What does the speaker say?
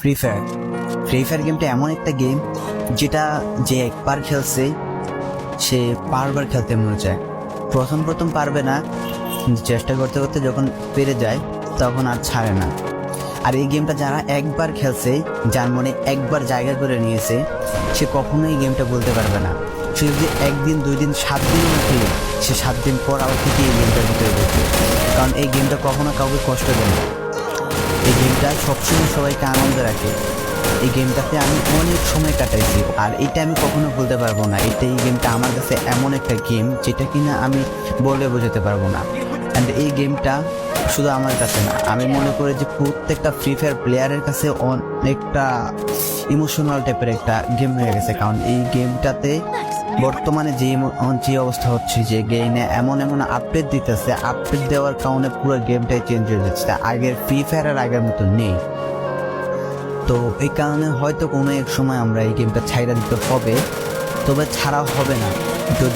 Free fire গেমটা এমন একটা গেম যেটা যে একবার খেলছে সে বারবার খেলতে মনে চায়। প্রথম পারবে না, চেষ্টা করতে করতে যখন পেরে যায় তখন আর ছাড়ে না। আর এই গেমটা যারা একবার খেলছে, যার মনে একবার জায়গা করে নিয়েছে, সে কখনোই এই গেমটা বলতে পারবে না। সে যদি 1 দিন 2 দিন 7 দিনও না খেলে, সে 7 দিন পর আবার থেকে এই গেমটার ভিতরে ঢুকবে। কারণ এই গেমটা কখনো কাউকে কষ্ট দেয় না। এই গেমটা সবসময় সবাইকে আনন্দ রাখে। এই গেমটাতে আমি অনেক সময় কাটাইছি, আর এটা আমি কখনো বলতে পারবো না। এই গেমটা আমার কাছে এমন একটা গেম যেটা কিনা আমি বলে বোঝাতে পারবো না। অ্যান্ড এই গেমটা শুধু আমার কাছে না, আমি মনে করি যে প্রত্যেকটা ফ্রি ফায়ার প্লেয়ারের কাছে অনেকটা ইমোশনাল টাইপের একটা গেম হয়ে গেছে। কারণ এই গেমটাতে বর্তমানে যে অবস্থা হচ্ছে, যে গেমে এমন আপডেট দিতেছে, আপডেট দেওয়ার কারণে পুরো গেমটাই চেঞ্জ হয়ে যাচ্ছে। আগের ফ্রি ফায়ার আর আগের মতো নেই। তো এই কারণে হয়তো কোনো এক সময় আমরা এই গেমটা ছাইড়া দিতে হবে, তবে ছাড়া হবে না। যদি